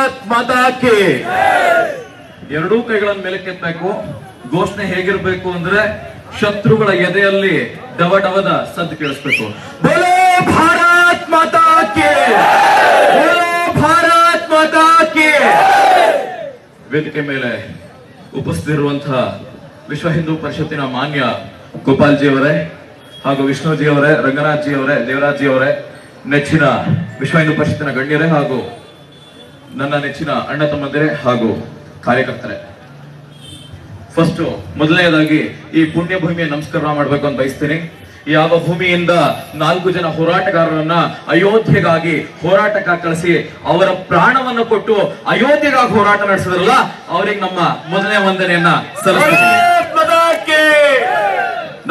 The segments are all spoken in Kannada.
ಭಾರತ್ ಮಾತಾ ಕಿ ಎರಡೂ ಕೈಗಳನ್ನು ಮೇಲಕ್ಕೆತ್ತಬೇಕು. ಘೋಷಣೆ ಹೇಗಿರ್ಬೇಕು ಅಂದ್ರೆ ಶತ್ರುಗಳ ಎದೆಯಲ್ಲಿ ಡವಡವದ ಸದ್ದು ಕೇಳಿಸ್ಬೇಕು. ಬೋಲೋ ಭಾರತ್ ಮಾತಾ ಕಿ, ಬೋಲೋ ಭಾರತ್ ಮಾತಾ ಕಿ. ವೇದಿಕೆ ಮೇಲೆ ಉಪಸ್ಥಿತಿರುವಂತಹ ವಿಶ್ವ ಹಿಂದೂ ಪರಿಷತ್ತಿನ ಮಾನ್ಯ ಗೋಪಾಲ್ ಜಿ ಅವರೇ ಹಾಗೂ ವಿಷ್ಣುಜಿ ಅವರೇ, ರಂಗನಾಥ್ ಜಿ ಅವರೇ, ದೇವರಾಜ್ ಜಿ ಅವರೇ, ನೆಚ್ಚಿನ ವಿಶ್ವ ಹಿಂದೂ ಪರಿಷತ್ತಿನ ಗಣ್ಯರೇ ಹಾಗೂ ನನ್ನ ನೆಚ್ಚಿನ ಅಣ್ಣ ತಮ್ಮಂದಿರೇ ಹಾಗೂ ಕಾರ್ಯಕರ್ತರೇ, ಫಸ್ಟ್ ಮೊದಲನೇದಾಗಿ ಈ ಪುಣ್ಯ ಭೂಮಿಯ ನಮಸ್ಕಾರ ಮಾಡಬೇಕು ಅಂತ ಬಯಸ್ತೀನಿ. ಯಾವ ಭೂಮಿಯಿಂದ 4 ಜನ ಹೋರಾಟಗಾರರನ್ನ ಅಯೋಧ್ಯೆಗಾಗಿ ಹೋರಾಟಕ್ಕೆ ಕಳಿಸಿ ಅವರ ಪ್ರಾಣವನ್ನು ಕೊಟ್ಟು ಅಯೋಧ್ಯೆಗಾಗಿ ಹೋರಾಟ ನಡೆಸಿದ್ರಲ್ಲ, ಅವರಿಗೆ ನಮ್ಮ ಮೊದಲನೇ ವಂದನೆಯನ್ನ ಸಲ್ಲಿಸ್ತೀವಿ.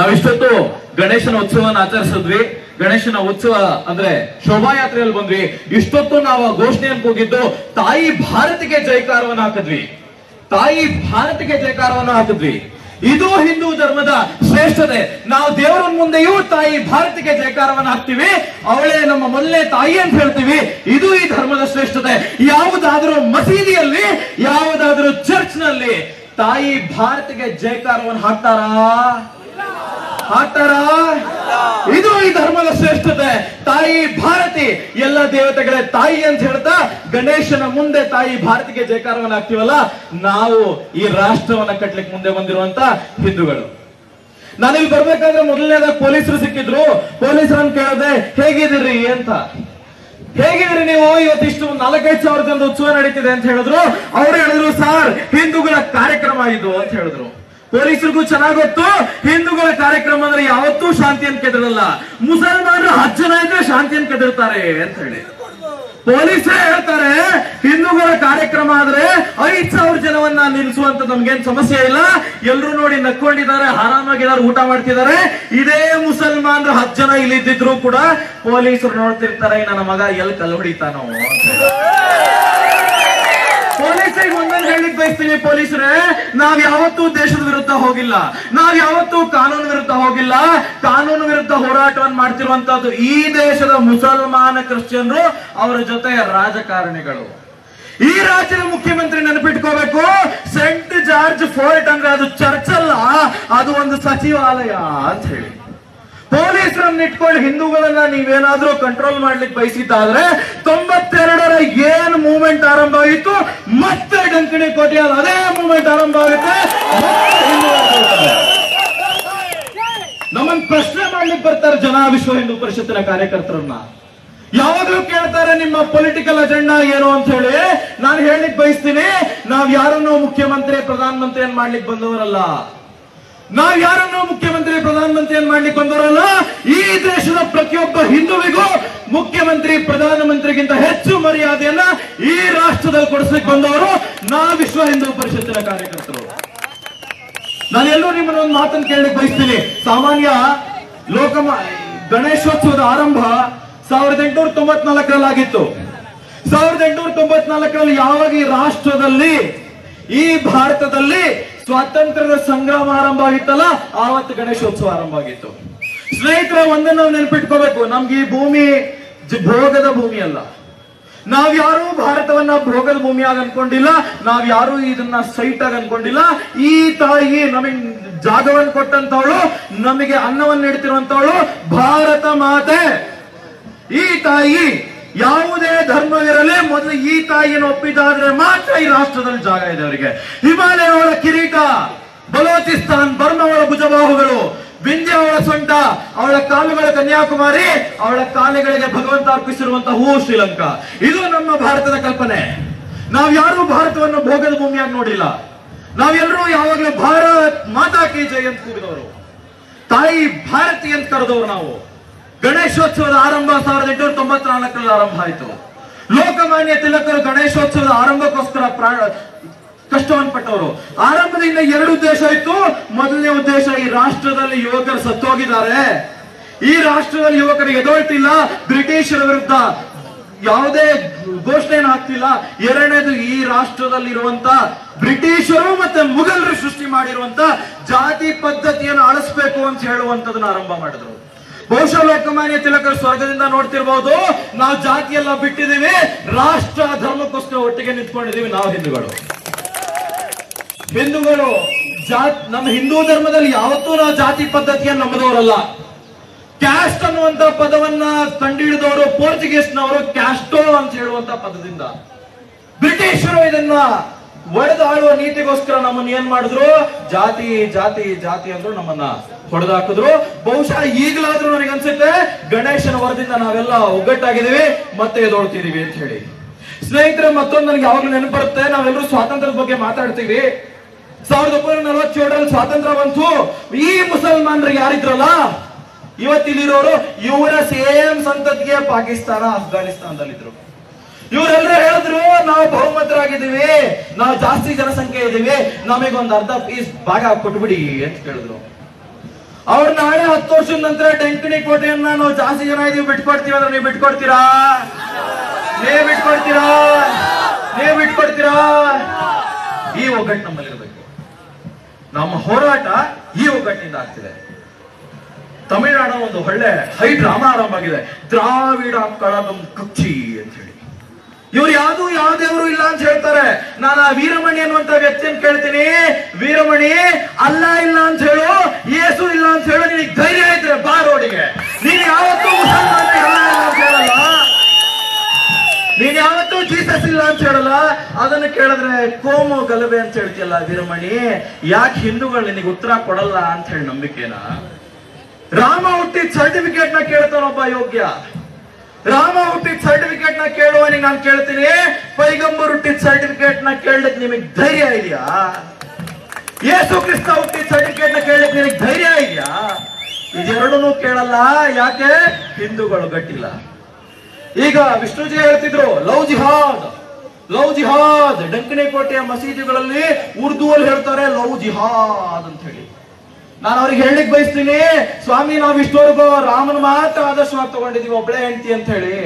ನಾವಿಷ್ಟೊತ್ತು ಗಣೇಶನ ಉತ್ಸವವನ್ನು ಆಚರಿಸಿದ್ವಿ. ಗಣೇಶನ ಉತ್ಸವ ಅಂದ್ರೆ ಶೋಭಾಯಾತ್ರೆಯಲ್ಲಿ ಬಂದ್ವಿ. ಇಷ್ಟೊತ್ತು ನಾವು ಘೋಷಣೆಯನ್ನು ಕೂಗಿದ್ದು ತಾಯಿ ಭಾರತಿಗೆ ಜೈಕಾರವನ್ನು ಹಾಕಿದ್ವಿ, ತಾಯಿ ಭಾರತಿಗೆ ಜೈಕಾರವನ್ನು ಹಾಕಿದ್ವಿ. ಇದು ಹಿಂದೂ ಧರ್ಮದ ಶ್ರೇಷ್ಠತೆ. ನಾವು ದೇವರ ಮುಂದೆಯೂ ತಾಯಿ ಭಾರತಿಗೆ ಜೈಕಾರವನ್ನು ಹಾಕ್ತಿವಿ, ಅವಳೇ ನಮ್ಮ ಮೊದಲನೇ ತಾಯಿ ಅಂತ ಹೇಳ್ತೀವಿ. ಇದು ಈ ಧರ್ಮದ ಶ್ರೇಷ್ಠತೆ. ಯಾವುದಾದ್ರೂ ಮಸೀದಿಯಲ್ಲಿ, ಯಾವುದಾದ್ರೂ ಚರ್ಚ್ ನಲ್ಲಿ ತಾಯಿ ಭಾರತಿಗೆ ಜೈಕಾರವನ್ನು ಹಾಕ್ತಾರಾ? ಇದು ಈ ಧರ್ಮದ ಶ್ರೇಷ್ಠತೆ. ತಾಯಿ ಭಾರತಿ, ಎಲ್ಲ ದೇವತೆಗಳೇ ತಾಯಿ ಅಂತ ಹೇಳ್ತಾ ಗಣೇಶನ ಮುಂದೆ ತಾಯಿ ಭಾರತಿಗೆ ಜೈಕಾರವನ್ನು ಹಾಕ್ತಿವಲ್ಲ, ನಾವು ಈ ರಾಷ್ಟ್ರವನ್ನ ಕಟ್ಲಿಕ್ಕೆ ಮುಂದೆ ಬಂದಿರುವಂತ ಹಿಂದೂಗಳು. ನಾನಿಲ್ಲಿ ಬರ್ಬೇಕಾದ್ರೆ ಮೊದಲನೇದಾಗ ಪೊಲೀಸರು ಸಿಕ್ಕಿದ್ರು. ಪೊಲೀಸರನ್ನು ಕೇಳಿದೆ, ಹೇಗಿದ್ದೀರಿ ಅಂತ. ಹೇಗಿದ್ರಿ ನೀವು? ಇವತ್ತಿಷ್ಟು 4,500 ಜನದ ಉತ್ಸವ ನಡೀತಿದೆ ಅಂತ ಹೇಳಿದ್ರು. ಅವ್ರು ಹೇಳಿದ್ರು, ಸರ್ ಹಿಂದೂಗಳ ಕಾರ್ಯಕ್ರಮ ಇದು ಅಂತ ಹೇಳಿದ್ರು. ಪೊಲೀಸರಿಗೂ ಚೆನ್ನಾಗಿ ಗೊತ್ತು, ಹಿಂದೂಗಳ ಕಾರ್ಯಕ್ರಮ ಅಂದ್ರೆ ಯಾವತ್ತೂ ಶಾಂತಿಯನ್ನು ಕೆದರಲ್ಲ. ಮುಸಲ್ಮಾನರು 10 ಜನ ಇದ್ರೆ ಶಾಂತಿಯನ್ನು ಕೆದರ್ತಾರೆ ಅಂತ ಹೇಳಿ ಪೊಲೀಸರೇ ಹೇಳ್ತಾರೆ. ಹಿಂದೂಗಳ ಕಾರ್ಯಕ್ರಮ ಆದ್ರೆ 5,000 ಜನವನ್ನ ನಿಲ್ಲಿಸುವಂತ ನಮ್ಗೇನ್ ಸಮಸ್ಯೆ ಇಲ್ಲ. ಎಲ್ರು ನೋಡಿ ನಕ್ಕೊಂಡಿದ್ದಾರೆ, ಆರಾಮಾಗಿದ್ದಾರೆ, ಊಟ ಮಾಡ್ತಿದ್ದಾರೆ. ಇದೇ ಮುಸಲ್ಮಾನರು 10 ಜನ ಇಲ್ಲಿ ಇದ್ದಿದ್ರು ಕೂಡ ಪೊಲೀಸರು ನೋಡ್ತಿರ್ತಾರೆ, ನನ್ನ ಮಗ ಎಲ್ಲಿ ಕಲ್ಲು ಹೊಡಿತಾನೋ ಅಂತ. ಪೊಲೀಸರಿಗೆ ಒಂದನ್ನು ಹೇಳಿಕ್ ಬಯಸ್ತೀವಿ, ಪೊಲೀಸರೇ, ನಾವ್ ಯಾವತ್ತೂ ದೇಶದ ವಿರುದ್ಧ ಹೋಗಿಲ್ಲ, ನಾವ್ ಯಾವತ್ತೂ ಕಾನೂನು ವಿರುದ್ಧ ಹೋಗಿಲ್ಲ. ಕಾನೂನು ವಿರುದ್ಧ ಹೋರಾಟವನ್ನು ಮಾಡ್ತಿರುವಂತದ್ದು ಈ ದೇಶದ ಮುಸಲ್ಮಾನ ಕ್ರಿಶ್ಚಿಯನ್ರು, ಅವರ ಜೊತೆ ರಾಜಕಾರಣಿಗಳು. ಈ ರಾಜ್ಯದ ಮುಖ್ಯಮಂತ್ರಿ ನೆನಪಿಟ್ಕೋಬೇಕು, ಸೆಂಟ್ ಜಾರ್ಜ್ ಫೋರ್ಟ್ ಅಂದ್ರೆ ಅದು ಚರ್ಚ್ ಅಲ್ಲ, ಅದು ಒಂದು ಸಚಿವಾಲಯ ಅಂತ ಹೇಳಿ. ಪೊಲೀಸರನ್ನ ಇಟ್ಕೊಂಡು ಹಿಂದೂಗಳನ್ನ ನೀವೇನಾದ್ರೂ ಕಂಟ್ರೋಲ್ ಮಾಡ್ಲಿಕ್ಕೆ ಬಯಸಿದ್ದಾದ್ರೆ 92ರ ಏನ್ ಮೂವ್ಮೆಂಟ್ ಆರಂಭ ಆಗಿತ್ತು, ಮತ್ತೆ ಡಂಕಣಿ ಕೋಟೆಯಲ್ಲಿ ಅದೇ ಮೂವ್ಮೆಂಟ್ ಆರಂಭ ಆಗುತ್ತೆ. ನಮ್ಮನ್ನ ಪ್ರಶ್ನೆ ಮಾಡ್ಲಿಕ್ಕೆ ಬರ್ತಾರೆ ಜನ. ವಿಶ್ವ ಹಿಂದೂ ಪರಿಷತ್ತಿನ ಕಾರ್ಯಕರ್ತರನ್ನ ಯಾವಾಗ್ಲೂ ಕೇಳ್ತಾರೆ, ನಿಮ್ಮ ಪೊಲಿಟಿಕಲ್ ಅಜೆಂಡಾ ಏನು ಅಂತ ಹೇಳಿ. ನಾನು ಹೇಳಲಿಕ್ಕೆ ಬಯಸ್ತೀನಿ, ನಾವ್ ಯಾರನ್ನೋ ಮುಖ್ಯಮಂತ್ರಿ ಪ್ರಧಾನಮಂತ್ರಿಯನ್ನ ಮಾಡ್ಲಿಕ್ಕೆ ಬಂದವರಲ್ಲ. ನಾವ್ ಯಾರನ್ನೋ ಮುಖ್ಯಮಂತ್ರಿ ಪ್ರಧಾನಮಂತ್ರಿಯನ್ನ ಮಾಡ್ಲಿಕ್ಕೆ ಬಂದವರಲ್ಲ. ಈ ದೇಶದ ಪ್ರತಿಯೊಬ್ಬ ಹಿಂದುವಿಗೂ ಮುಖ್ಯಮಂತ್ರಿ ಪ್ರಧಾನಮಂತ್ರಿಗಿಂತ ಹೆಚ್ಚು ಮರ್ಯಾದೆಯನ್ನ ಈ ರಾಷ್ಟ್ರದಲ್ಲಿ ಕೊಡಿಸ್ಲಿಕ್ಕೆ ಬಂದವರು ನಾವು ವಿಶ್ವ ಹಿಂದೂ ಪರಿಷತ್ತಿನ ಕಾರ್ಯಕರ್ತರು. ನಾನೆಲ್ಲರೂ ನಿಮ್ಮನ್ನ ಒಂದು ಮಾತನ್ನು ಕೇಳಲಿಕ್ಕೆ ಬಯಸ್ತೀನಿ. ಸಾಮಾನ್ಯ ಗಣೇಶೋತ್ಸವದ ಆರಂಭ 1894ರಲ್ಲಿ ಆಗಿತ್ತು. 1894ರಲ್ಲಿ ಯಾವಾಗ ಈ ರಾಷ್ಟ್ರದಲ್ಲಿ, ಈ ಭಾರತದಲ್ಲಿ ಸ್ವಾತಂತ್ರ್ಯದ ಸಂಗ್ರಾಮ ಆರಂಭ ಆಗಿತ್ತಲ್ಲ, ಆವತ್ತು ಗಣೇಶೋತ್ಸವ ಆರಂಭ ಆಗಿತ್ತು. ಸ್ನೇಹಿತರೆ, ಒಂದನ್ನು ನಾವು ನೆನಪಿಟ್ಕೋಬೇಕು, ನಮ್ಗೆ ಈ ಭೂಮಿ ಭೋಗದ ಭೂಮಿ ಅಲ್ಲ. ನಾವ್ಯಾರೂ ಭಾರತವನ್ನ ಭೋಗದ ಭೂಮಿಯಾಗಿ ಅನ್ಕೊಂಡಿಲ್ಲ, ನಾವ್ಯಾರೂ ಇದನ್ನ ಸೈಟ್ ಆಗಿ ಅನ್ಕೊಂಡಿಲ್ಲ. ಈ ತಾಯಿ ನಮಗೆ ಜಾಗವನ್ನು ಕೊಟ್ಟಂತವಳು, ನಮಗೆ ಅನ್ನವನ್ನು ನೀಡ್ತಿರುವಂತವಳು ಭಾರತ ಮಾತೆ. ಈ ತಾಯಿ ಯಾವುದೇ ಧರ್ಮವಿರಲಿ, ಮೊದಲು ಈ ತಾಯಿಯನ್ನು ಒಪ್ಪಿದಾದ್ರೆ ಮಾತ್ರ ಈ ರಾಷ್ಟ್ರದಲ್ಲಿ ಜಾಗ ಇದೆ ಅವರಿಗೆ. ಹಿಮಾಲಯ ಅವಳ ಕಿರೀಟ, ಬಲೋಚಿಸ್ತಾನ್ ಬರ್ಮಾ ಅವಳ ಭುಜಬಾಹುಗಳು, ವಿಂಧ್ಯ ಅವಳ ಸೊಂಟ, ಅವಳ ಕಾಲುಗಳ ಕನ್ಯಾಕುಮಾರಿ, ಅವಳ ಕಾಲುಗಳಿಗೆ ಭಗವಂತ ಅರ್ಪಿಸಿರುವಂತಹ ಹೂ ಶ್ರೀಲಂಕಾ. ಇದು ನಮ್ಮ ಭಾರತದ ಕಲ್ಪನೆ. ನಾವ್ಯಾರೂ ಭಾರತವನ್ನು ಭೋಗದ ಭೂಮಿಯಾಗಿ ನೋಡಿಲ್ಲ. ನಾವೆಲ್ಲರೂ ಯಾವಾಗಲೂ ಭಾರತ್ ಮಾತಾ ಕಿ ಜೈ ಅಂತ ಕೂಗಿದವರು, ತಾಯಿ ಭಾರತಿ ಅಂತ ಕರೆದವರು ನಾವು. ಗಣೇಶೋತ್ಸವದ ಆರಂಭ 1894ರಲ್ಲಿ ಆರಂಭ ಆಯಿತು. ಲೋಕಮಾನ್ಯ ತಿಲಕರು ಗಣೇಶೋತ್ಸವದ ಆರಂಭಕ್ಕೋಸ್ಕರ ಕಷ್ಟವನ್ನು ಪಟ್ಟವರು. ಆರಂಭದಿಂದ 2 ಉದ್ದೇಶ ಇತ್ತು. ಮೊದಲನೇ ಉದ್ದೇಶ, ಈ ರಾಷ್ಟ್ರದಲ್ಲಿ ಯುವಕರು ಸತ್ತೋಗಿದ್ದಾರೆ, ಈ ರಾಷ್ಟ್ರದಲ್ಲಿ ಯುವಕರು ಎದೊಳ್ತಿಲ್ಲ, ಬ್ರಿಟಿಷರ ವಿರುದ್ಧ ಯಾವುದೇ ಘೋಷಣೆಯನ್ನು ಹಾಕ್ತಿಲ್ಲ. ಎರಡನೇದು, ಈ ರಾಷ್ಟ್ರದಲ್ಲಿರುವಂತ ಬ್ರಿಟಿಷರು ಮತ್ತೆ ಮುಘಲರು ಸೃಷ್ಟಿ ಮಾಡಿರುವಂತ ಜಾತಿ ಪದ್ಧತಿಯನ್ನು ಅಳಿಸ್ಬೇಕು ಅಂತ ಹೇಳುವಂತದನ್ನ ಆರಂಭ ಮಾಡಿದ್ರು. ಬಹುಶಃ ಲೋಕಮಾನ್ಯ ತಿಲಕರು ಸ್ವರ್ಗದಿಂದ ನೋಡ್ತಿರ್ಬಹುದು, ನಾವು ಜಾತಿ ಎಲ್ಲ ಬಿಟ್ಟಿದೀವಿ, ರಾಷ್ಟ್ರ ಧರ್ಮಕ್ಕೋಸ್ಕರ ಒಟ್ಟಿಗೆ ನಿಂತ್ಕೊಂಡಿದೀವಿ. ನಾವು ಹಿಂದೂಗಳು ನಮ್ಮ ಹಿಂದೂ ಧರ್ಮದಲ್ಲಿ ಯಾವತ್ತೂ ನಾವು ಜಾತಿ ಪದ್ಧತಿಯನ್ನು ನಂಬದವರಲ್ಲ. ಕ್ಯಾಸ್ಟ್ ಅನ್ನುವಂತ ಪದವನ್ನ ಕಂಡುಹಿಡಿದವರು ಪೋರ್ಚುಗೀಸ್ನವರು ಕ್ಯಾಸ್ಟೋ ಅಂತ ಹೇಳುವಂತ ಪದದಿಂದ. ಬ್ರಿಟಿಷರು ಇದನ್ನ ಒಡೆದಾಳುವ ನೀತಿಗೋಸ್ಕರ ನಮ್ಮನ್ನ ಏನ್ ಮಾಡಿದ್ರು, ಜಾತಿ ಜಾತಿ ಜಾತಿ ಅಂದ್ರು, ನಮ್ಮನ್ನ ಹೊಡೆದಾಕಿದ್ರು. ಬಹುಶಃ ಈಗಲಾದ್ರೂ ನನಗನ್ಸುತ್ತೆ ಗಣೇಶನ ವರದಿಂದ ನಾವೆಲ್ಲ ಒಗ್ಗಟ್ಟಾಗಿದ್ದೀವಿ, ಮತ್ತೆ ಎದೊಳ್ತಿದೀವಿ ಅಂತ ಹೇಳಿ. ಸ್ನೇಹಿತರೆ, ಮತ್ತೊಂದು ನನಗೆ ಯಾವಾಗ್ಲೂ ನೆನಪು ಬರುತ್ತೆ, ನಾವೆಲ್ಲರೂ ಸ್ವಾತಂತ್ರ್ಯದ ಬಗ್ಗೆ ಮಾತಾಡ್ತೀವಿ. 1947ರಲ್ಲಿ ಸ್ವಾತಂತ್ರ್ಯ ಬಂತು. ಈ ಮುಸಲ್ಮಾನರಿಗೆ ಯಾರಿದ್ರಲ್ಲ ಇವತ್ತಿಲ್ಲಿರೋರು, ಇವರ ಸೇಮ್ ಸಂತತಿಗೆ ಪಾಕಿಸ್ತಾನ ಅಫ್ಘಾನಿಸ್ತಾನದಲ್ಲಿದ್ರು. ಇವರೆಲ್ಲರೂ ಹೇಳಿದ್ರು ನಾವು ಬಹುಮತರಾಗಿದ್ದೀವಿ, ನಾವು ಜಾಸ್ತಿ ಜನಸಂಖ್ಯೆ ಇದ್ದೀವಿ, ನಮಗೊಂದು ಅರ್ಧ ಪೀಸ್ ಭಾಗ ಕೊಟ್ಬಿಡಿ ಅಂತ ಕೇಳಿದ್ರು. ಅವ್ರು ನಾಳೆ 10 ವರ್ಷದ ನಂತರ ಡೆಂಕಣಿ ಕೋಟೆಯನ್ನ ನಾವು ಜಾಸ್ತಿ ಜನ ಇದೀವಿ ಬಿಟ್ಕೊಡ್ತೀವಿ ಅಂದ್ರೆ ನೀವು ಬಿಟ್ಕೊಡ್ತೀರಾ? ನೀವು ಬಿಟ್ಕೊಡ್ತೀರಾ? ನೀವು ಬಿಟ್ಕೊಡ್ತೀರಾ? ಈ ಒಗ್ಗಟ್ಟು ನಮ್ಮಲ್ಲಿರ್ಬೇಕು. ನಮ್ಮ ಹೋರಾಟ ಈ ಒಗ್ಗಟ್ಟಿನಿಂದ ಆಗ್ತಿದೆ. ತಮಿಳುನಾಡು ಒಂದು ಒಳ್ಳೆ ಹೈ ಡ್ರಾಮಾ ಆರಂಭ ಆಗಿದೆ, ದ್ರಾವಿಡ ಕಳಗಂ ಕಕ್ಷಿ ಅಂತ ಹೇಳಿ. ಇವ್ರು ಯಾವ ದೇವರು ಇಲ್ಲ ಅಂತ ಹೇಳ್ತಾರೆ. ನಾನು ಆ ವೀರಮಣಿ ಅನ್ನುವಂತ ವ್ಯಕ್ತಿಯನ್ನು ಕೇಳ್ತೀನಿ, ವೀರಮಣಿ ಅಲ್ಲ ಇಲ್ಲ ಅಂತ ಹೇಳು, ಯೇಸು ಇಲ್ಲ ಅಂತ ಹೇಳು, ನಿನಗೆ ಧೈರ್ಯ ಇದ್ರೆ ಬಾ ರೋಡಿಗೆ. ನೀನು ಯಾವತ್ತೂ ಮುಸಲ್ಮಾನ ಇಲ್ಲ ಅಂತ ಹೇಳಲ್ಲ, ನೀನ್ ಯಾವತ್ತೂ ಜೀಸಸ್ ಇಲ್ಲ ಅಂತ ಹೇಳಲ್ಲ. ಅದನ್ನು ಕೇಳಿದ್ರೆ ಕೋಮು ಗಲಭೆ ಅಂತ ಹೇಳ್ತಿಯಲ್ಲ ವೀರಮಣಿ, ಯಾಕೆ ಹಿಂದೂಗಳು ನಿನಗೆ ಉತ್ತರ ಕೊಡಲ್ಲ ಅಂತ ಹೇಳಿ ನಂಬಿಕೆನಾ? ರಾಮ ಹುಟ್ಟಿದ ಸರ್ಟಿಫಿಕೇಟ್ ನ ಕೇಳ್ತಾನೊಬ್ಬ ಯೋಗ್ಯ. ರಾಮ ಹುಟ್ಟಿದ ಸರ್ಟಿಫಿಕೇಟ್ ನ ಕೇಳುವನಿಗೆ ನಾನು ಕೇಳ್ತೀನಿ, ಪೈಗಂಬರ್ ಹುಟ್ಟಿದ ಸರ್ಟಿಫಿಕೇಟ್ ನ ಕೇಳಲಿಕ್ಕೆ ನಿಮಗೆ ಧೈರ್ಯ ಇದೆಯಾ? ಯೇಸು ಕ್ರಿಸ್ತ ಹುಟ್ಟಿದ ಸರ್ಟಿಫಿಕೇಟ್ ನ ಕೇಳಲಿಕ್ಕೆ ನಿನಗೆ ಧೈರ್ಯ ಇದೆಯಾ? ಇದೆರಡನ್ನೂ ಕೇಳಲ್ಲ. ಯಾಕೆ? ಹಿಂದೂಗಳು ಗಟ್ಟಿಲ್ಲ. ಈಗ ವಿಷ್ಣುಜಿ ಹೇಳ್ತಿದ್ರು ಲವ್ ಜಿಹಾದ್, ಲವ್ ಜಿಹಾದ್. ಡೆಂಕಣಿ ಕೋಟೆಯ ಮಸೀದಿಗಳಲ್ಲಿ ಉರ್ದುವಲ್ಲಿ ಹೇಳ್ತಾರೆ ಲವ್ ಜಿಹಾದ್ ಅಂತ ಹೇಳಿ. ನಾನು ಅವ್ರಿಗೆ ಹೇಳಲಿಕ್ಕೆ ಬಯಸ್ತೀನಿ, ಸ್ವಾಮಿ ನಾವು ಇಷ್ಟವರೆಗೂ ರಾಮನ ಮಾತ್ರ ಆದರ್ಶವಾಗಿ ತಗೊಂಡಿದೀವಿ, ಒಬ್ಬಳೆ ಹೆಂಡತಿ ಅಂತ ಹೇಳಿ.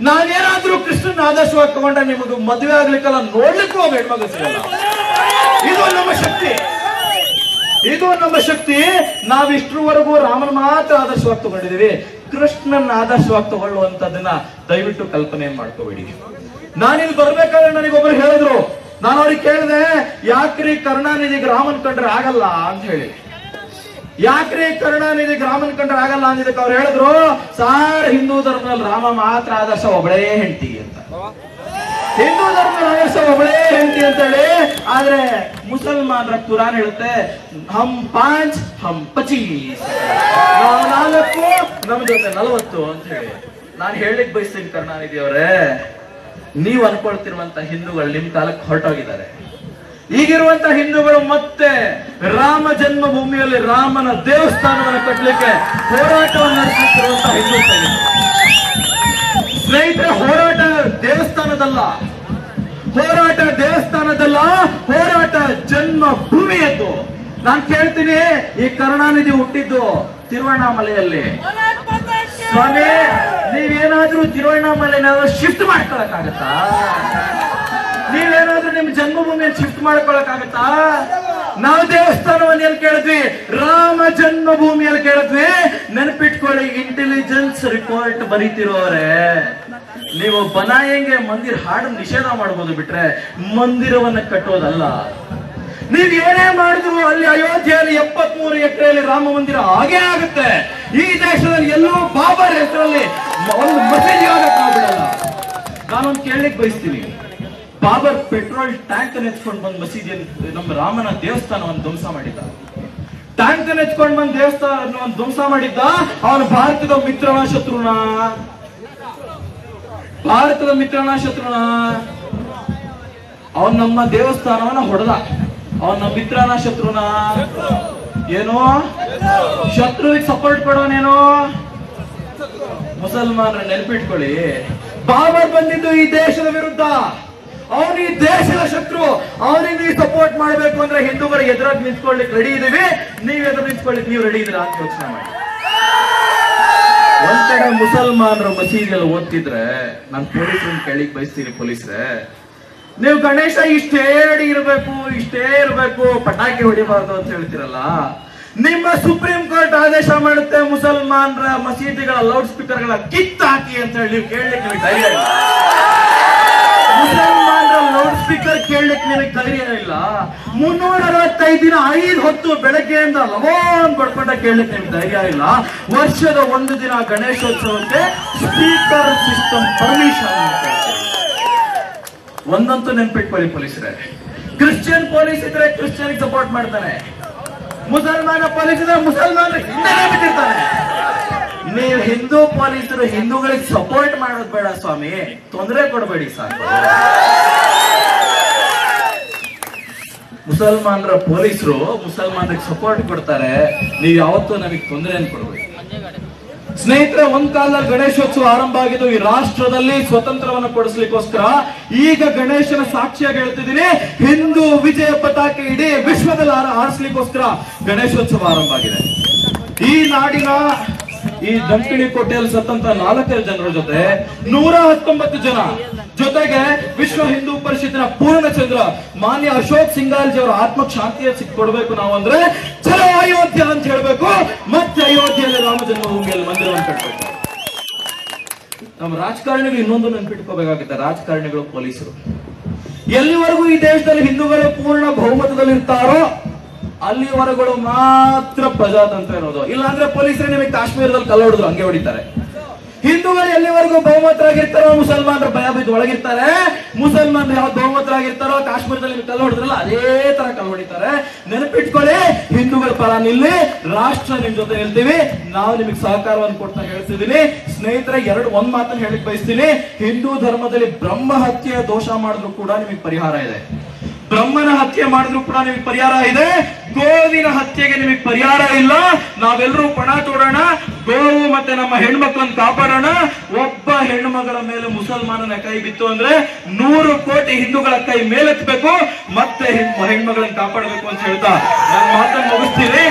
ನಾನೇನಾದ್ರೂ ಕೃಷ್ಣನ ಆದರ್ಶವಾಗಿ ತಗೊಂಡ್ರೆ ನಿಮಗೆ ಮದುವೆ ಆಗ್ಲಿಕ್ಕೆಲ್ಲ ನೋಡ್ಲಿಕ್ಕೂ ಒಬ್ಬ ಹೆಣ್ಮಗ ಸಿಗಲ್ಲ. ಇದು ನಮ್ಮ ಶಕ್ತಿ, ಇದು ನಮ್ಮ ಶಕ್ತಿ. ನಾವಿಷ್ಟರವರೆಗೂ ರಾಮನ ಮಾತ್ರ ಆದರ್ಶವಾಗಿ ತಗೊಂಡಿದೀವಿ, ಕೃಷ್ಣನ ಆದರ್ಶವಾಗಿ ತಗೊಳ್ಳುವಂತದನ್ನ ದಯವಿಟ್ಟು ಕಲ್ಪನೆ ಮಾಡ್ಕೋಬೇಡಿ. ನಾನಿಲ್ಲಿ ಬರ್ಬೇಕಾದ್ರೆ ನನಗೊಬ್ರು ಹೇಳಿದ್ರು, ನಾನು ಅವ್ರಿಗೆ ಕೇಳಿದೆ, ಯಾಕ್ರಿ ಕರುಣಾನಿಧಿಗೆ ರಾಮನ್ ಕಂಡ್ರೆ ಆಗಲ್ಲ ಅಂತ ಹೇಳಿ. ಯಾಕ್ರಿ ಕರುಣಾನಿಧಿಗೆ ರಾಮನ್ ಕಂಡ್ರೆ ಆಗಲ್ಲ ಅಂದಿದ್ದಕ್ಕೆ ಅವ್ರು ಹೇಳಿದ್ರು, ಸಾರ್ ಹಿಂದೂ ಧರ್ಮದಲ್ಲಿ ರಾಮ ಮಾತ್ರ ಆದರ್ಶ, ಒಬ್ಬಳೇ ಹೆಂಡತಿ ಅಂತ. ಹಿಂದೂ ಧರ್ಮದ ಆದರ್ಶ ಒಬ್ಬಳೇ ಹೆಂಡತಿ ಅಂತ ಹೇಳಿ. ಆದ್ರೆ ಮುಸಲ್ಮಾನರ ಕುರಾನ್ ಹೇಳುತ್ತೆ ಹಮ್ 5 ಹಮ್ 25, ನಾವು 4 ನಮ್ಮ ಜೊತೆ 40 ಅಂತ ಹೇಳಿ. ನಾನು ಹೇಳಲಿಕ್ಕೆ ಬಯಸ್ತೀನಿ ಕರುಣಾನಿಧಿ ಅವರೇ, ನೀವು ಅನ್ಕೊಳ್ತಿರುವಂತ ಹಿಂದೂಗಳು ನಿಮ್ ಕಾಲಕ್ಕೆ ಹೊರಟೋಗಿದ್ದಾರೆ. ಈಗಿರುವಂತ ಹಿಂದೂಗಳು ಮತ್ತೆ ರಾಮ ಜನ್ಮಭೂಮಿಯಲ್ಲಿ ರಾಮನ ದೇವಸ್ಥಾನವನ್ನು ಕಟ್ಟಲಿಕ್ಕೆ ಹೋರಾಟವನ್ನು ನಡೆಸುತ್ತಿರುವಂತಹ ಹಿಂದೂ ಸ್ನೇಹಿತರೆ. ಹೋರಾಟ ದೇವಸ್ಥಾನದಲ್ಲ, ಹೋರಾಟ ದೇವಸ್ಥಾನದಲ್ಲ, ಹೋರಾಟ ಜನ್ಮ ಭೂಮಿಯದ್ದು. ನಾನು ಕೇಳ್ತೀನಿ, ಈ ಕರುಣಾನಿಧಿ ಹುಟ್ಟಿದ್ದು ತಿರುವಣ್ಣಾಮಲೆಯಲ್ಲಿ. ಸ್ವಾಮಿ, ನೀವೇನಾದ್ರೂ ತಿರುವಣ್ಣಾಮಲೆಯನ್ನಾದ್ರೂ ಶಿಫ್ಟ್ ಮಾಡ್ಕೊಳಕ್ಕಾಗತ್ತಾ? ನೀವೇನಾದ್ರೂ ನಿಮ್ ಜನ್ಮಭೂಮಿಯನ್ನು ಶಿಫ್ಟ್ ಮಾಡ್ಕೊಳಕ್ಕಾಗತ್ತಾ? ನಾವು ದೇವಸ್ಥಾನವನ್ನು ಎಲ್ಲಿ ಕೇಳಿದ್ವಿ? ರಾಮ ಜನ್ಮಭೂಮಿಯಲ್ಲಿ ಕೇಳಿದ್ವಿ. ನೆನಪಿಟ್ಕೊಳ್ಳಿ, ಇಂಟೆಲಿಜೆನ್ಸ್ ರಿಪೋರ್ಟ್ ಬರೀತಿರೋರೆ, ನೀವು ಬನಾಯಂಗೆ ಮಂದಿರ ಹಾಡು ನಿಷೇಧ ಮಾಡಬಹುದು, ಬಿಟ್ರೆ ಮಂದಿರವನ್ನ ಕಟ್ಟೋದಲ್ಲ. ನೀವ್ ಏನೇ ಮಾಡಿದ್ರು ಅಲ್ಲಿ ಅಯೋಧ್ಯೆಯಲ್ಲಿ 73 ಎಕರೆಯಲ್ಲಿ ರಾಮ ಮಂದಿರ ಹಾಗೇ ಆಗುತ್ತೆ. ಈ ದೇಶದಲ್ಲಿ ಎಲ್ಲೂ ಬಾಬರ್ ಹೆಸರಲ್ಲಿ ಒಂದು ಮಸೀದಿ ಆಗಕ್ಕೆ ನಾವು ಬಿಡಲ್ಲ. ನಾನೊಂದು ಕೇಳಲಿಕ್ಕೆ ಬಯಸ್ತೀನಿ, ಬಾಬರ್ ಪೆಟ್ರೋಲ್ ಟ್ಯಾಂಕ್ ಎತ್ಕೊಂಡು ಬಂದ್ ಮಸೀದಿಯಲ್ಲಿ ನಮ್ಮ ರಾಮನ ದೇವಸ್ಥಾನವನ್ನು ಧ್ವಂಸ ಮಾಡಿದ್ದ. ಟ್ಯಾಂಕ್ ಎತ್ಕೊಂಡು ಬಂದ್ ದೇವಸ್ಥಾನವನ್ನು ಧ್ವಂಸ ಮಾಡಿದ್ದ. ಅವನು ಭಾರತದ ಮಿತ್ರನ ಶತ್ರುನ? ಭಾರತದ ಮಿತ್ರನ ಶತ್ರುನ? ಅವನ್ ನಮ್ಮ ದೇವಸ್ಥಾನವನ್ನ ಹೊಡೆದ. ಅವನ್ ನಮ್ಮ ಮಿತ್ರನ ಶತ್ರುನ? ಏನೋ ಶತ್ರುವಿಗೆ ಸಪೋರ್ಟ್ ಕೊಡೋನೇನೋ? ಮುಸಲ್ಮಾನರ ನೆನಪಿಟ್ಕೊಳ್ಳಿ, ಬಾಬರ್ ಬಂದಿದ್ದು ಈ ದೇಶದ ವಿರುದ್ಧ. ಅವನು ಈ ದೇಶದ ಶತ್ರು. ಅವನಿಗೆ ನೀವು ಸಪೋರ್ಟ್ ಮಾಡಬೇಕು ಅಂದ್ರೆ ಹಿಂದೂಗಳು ಎದುರಾಗಿ ನಿಂತ್ಕೊಳ್ಳಿಕ್ ರೆಡಿ ಇದೀವಿ. ನೀವ್ ಎದುರು ನಿಂತ್ಕೊಳ್ಳಿಕ್ ನೀವು ರೆಡಿ ಇದ್ದೀರಾ ಅಂತ ಯೋಚನೆ ಮಾಡಿ. ಒಂದ್ ಕಡೆ ಮುಸಲ್ಮಾನರು ಮಸೀದಿಯಲ್ಲಿ ಓದ್ತಿದ್ರೆ ನಾನು ಪೊಲೀಸರನ್ನ ಕೇಳಿಕ್ ಬಯಸ್ತೀನಿ, ಪೊಲೀಸ್ರೆ ನೀವು ಗಣೇಶ ಇಷ್ಟೇ ಅಡಿ ಇರಬೇಕು, ಇಷ್ಟೇ ಇರಬೇಕು, ಪಟಾಕಿ ಹೊಡಿಬಾರ್ದು ಅಂತ ಹೇಳ್ತಿರಲ್ಲ. ನಿಮ್ಮ ಸುಪ್ರೀಂ ಕೋರ್ಟ್ ಆದೇಶ ಮಾಡುತ್ತೆ ಮುಸಲ್ಮಾನರ ಮಸೀದಿಗಳ ಲೌಡ್ ಸ್ಪೀಕರ್ ಗಳ ಕಿತ್ತಾಕಿ ಅಂತ ಹೇಳಿ ನೀವು ಕೇಳಲಿಕ್ಕೆ ನಿಮಗೆ ಧೈರ್ಯ ಇಲ್ಲ. ಮುಸಲ್ಮಾನರ ಲೌಡ್ ಸ್ಪೀಕರ್ ಕೇಳಲಿಕ್ಕೆ ನಿಮಗೆ ಧೈರ್ಯ ಇಲ್ಲ. 365 ದಿನ 5 ಹೊತ್ತು ಬೆಳಗ್ಗೆಯಿಂದ ಲವೋನ್ ಬಡ್ಕೊಂಡ ಕೇಳಲಿಕ್ಕೆ ನಿಮಗೆ ಧೈರ್ಯ ಇಲ್ಲ. ವರ್ಷದ 1 ದಿನ ಗಣೇಶೋತ್ಸವಕ್ಕೆ ಸ್ಪೀಕರ್ ಸಿಸ್ಟಮ್ ಪರ್ಮಿಷನ್. ಒಂದಂತೂ ನೆನ್ಪಿಟ್ಕೊಳ್ಳಿ ಪೊಲೀಸರೇ, ಕ್ರಿಶ್ಚಿಯನ್ ಪೊಲೀಸ್ ಇದ್ರೆ ಕ್ರಿಶ್ಚಿಯನ್ ಸಪೋರ್ಟ್ ಮಾಡ್ತಾನೆ, ಮುಸಲ್ಮಾನ ಪೊಲೀಸ್ ಇದ್ರೆ ಮುಸಲ್ಮಾನರು ಹಿಂದೆ ಬಿಟ್ಟಿರ್ತಾನೆ. ನೀವು ಹಿಂದೂ ಪೊಲೀಸರು ಹಿಂದೂಗಳಿಗೆ ಸಪೋರ್ಟ್ ಮಾಡೋದು ಬೇಡ ಸ್ವಾಮಿ, ತೊಂದರೆ ಕೊಡಬೇಡಿ ಸಾಕು. ಮುಸಲ್ಮಾನರ ಪೊಲೀಸರು ಮುಸಲ್ಮಾನರಿಗೆ ಸಪೋರ್ಟ್ ಕೊಡ್ತಾರೆ, ನೀವು ಯಾವತ್ತೂ ನಮಗೆ ತೊಂದರೆ ಕೊಡಬೇಡಿ. ಸ್ನೇಹಿತರೆ, ಒಂದ್ ಕಾಲದಲ್ಲಿ ಗಣೇಶೋತ್ಸವ ಆರಂಭ ಆಗಿದ್ದು ಈ ರಾಷ್ಟ್ರದಲ್ಲಿ ಸ್ವತಂತ್ರವನ್ನು ಕೊಡಿಸ್ಲಿಕ್ಕೋಸ್ಕರ. ಈಗ ಗಣೇಶನ ಸಾಕ್ಷಿಯಾಗಿ ಹೇಳ್ತಿದ್ದೀನಿ, ಹಿಂದೂ ವಿಜಯ ಪತಾಕೆ ಇಡೀ ವಿಶ್ವದಲ್ಲಿ ಹಾರಿಸ್ಲಿಕ್ಕೋಸ್ಕರ ಗಣೇಶೋತ್ಸವ ಆರಂಭ ಆಗಿದೆ. ಈ ನಾಡಿನ ಈ ದಂಕಿಣಿ ಕೋಟೆಯಲ್ಲಿ ಸತ್ತಂತ 4 ಜನರ ಜೊತೆ 119 ಜನ ಜೊತೆಗೆ ವಿಶ್ವ ಹಿಂದೂ ಪರಿಷತ್ತಿನ ಪೂರ್ಣಚಂದ್ರ ಮಾನ್ಯ ಅಶೋಕ್ ಸಿಂಗಾಲ್ಜಿ ಅವರ ಆತ್ಮಕ್ ಶಾಂತಿಯ ಸಿಕ್ಕೊಡ್ಬೇಕು ನಾವು ಅಂದ್ರೆ ಚಲೋ ಅಯೋಧ್ಯ ಅಂತ ಹೇಳ್ಬೇಕು. ಮತ್ತೆ ಅಯೋಧ್ಯೆಯಲ್ಲಿ ರಾಮ ಜನ್ಮಭೂಮಿಯಲ್ಲಿ ಮಂದಿರವನ್ನು ಕಟ್ಟಬೇಕು. ನಮ್ಮ ರಾಜಕಾರಣಿಗಳು ಇನ್ನೊಂದು ನೆನ್ಪಿಟ್ಕೋಬೇಕಾಗುತ್ತೆ, ರಾಜಕಾರಣಿಗಳು ಪೊಲೀಸರು ಎಲ್ಲಿವರೆಗೂ ಈ ದೇಶದಲ್ಲಿ ಹಿಂದೂಗಳು ಪೂರ್ಣ ಬಹುಮತದಲ್ಲಿ ಇರ್ತಾರೋ ಅಲ್ಲಿವರೆಗೂ ಮಾತ್ರ ಪ್ರಜಾತಂತ್ರ ಇರೋದು. ಇಲ್ಲಾಂದ್ರೆ ಪೊಲೀಸರು ನಿಮಗೆ ಕಾಶ್ಮೀರದಲ್ಲಿ ಕಲ್ಲು ಹೊಡೆದ್ರು ಹಂಗೆ ಹೊಡಿತಾರೆ. ಹಿಂದೂಗಳು ಎಲ್ಲಿವರೆಗೂ ಬಹುಮತರಾಗಿರ್ತಾರೋ ಮುಸಲ್ಮಾನರು ಭಯ ಬಿದ್ದು ಒಳಗಿರ್ತಾರೆ. ಮುಸಲ್ಮಾನರು ಯಾವ್ದು ಬಹುಮತರಾಗಿರ್ತಾರೋ ಕಾಶ್ಮೀರದಲ್ಲಿ ನಿಮ್ಗೆ ಕಲ್ಲು ಹೊಡೆದ್ರಲ್ಲ ಅದೇ ತರ ಕಲ್ಲು ಹೊಡಿತಾರೆ. ನೆನಪಿಟ್ಕೊಳ್ಳಿ, ಹಿಂದೂಗಳ ಪರ ನಿಲ್ಲಿ, ರಾಷ್ಟ್ರ ನಿಮ್ ಜೊತೆ ನಿಲ್ತೀವಿ, ನಾವು ನಿಮಗೆ ಸಹಕಾರವನ್ನು ಕೊಡ್ತಾ ಹೇಳ್ತಿದ್ದೀನಿ. ಸ್ನೇಹಿತರೆ, ಒಂದ್ ಮಾತನ್ನು ಹೇಳಿಕ್ ಬಯಸ್ತೀನಿ, ಹಿಂದೂ ಧರ್ಮದಲ್ಲಿ ಬ್ರಹ್ಮ ಹತ್ಯೆಯ ದೋಷ ಮಾಡಿದ್ರು ಕೂಡ ನಿಮಗೆ ಪರಿಹಾರ ಇದೆ. ಬ್ರಹ್ಮನ ಹತ್ಯೆ ಮಾಡಿದ್ರು ಕೂಡ ನಿಮಗೆ ಪರಿಹಾರ ಇದೆ. ಗೋವಿನ ಹತ್ಯೆಗೆ ನಿಮಗೆ ಪರಿಹಾರ ಇಲ್ಲ. ನಾವೆಲ್ಲರೂ ಪಣ ತೊಡೋಣ, ಗೋವು ಮತ್ತೆ ನಮ್ಮ ಹೆಣ್ಮಕ್ಳನ್ನು ಕಾಪಾಡೋಣ. ಒಬ್ಬ ಹೆಣ್ಣು ಮಗಳ ಮೇಲೆ ಮುಸಲ್ಮಾನನ ಕೈ ಬಿತ್ತು ಅಂದ್ರೆ 100 ಕೋಟಿ ಹಿಂದೂಗಳ ಕೈ ಮೇಲೆತ್ತಬೇಕು, ಮತ್ತೆ ಹೆಣ್ಮಗಳನ್ನ ಕಾಪಾಡಬೇಕು ಅಂತ ಹೇಳ್ತಾ ನನ್ನ ಮಾತನ್ನು ಮುಗಿಸ್ತೀನಿ.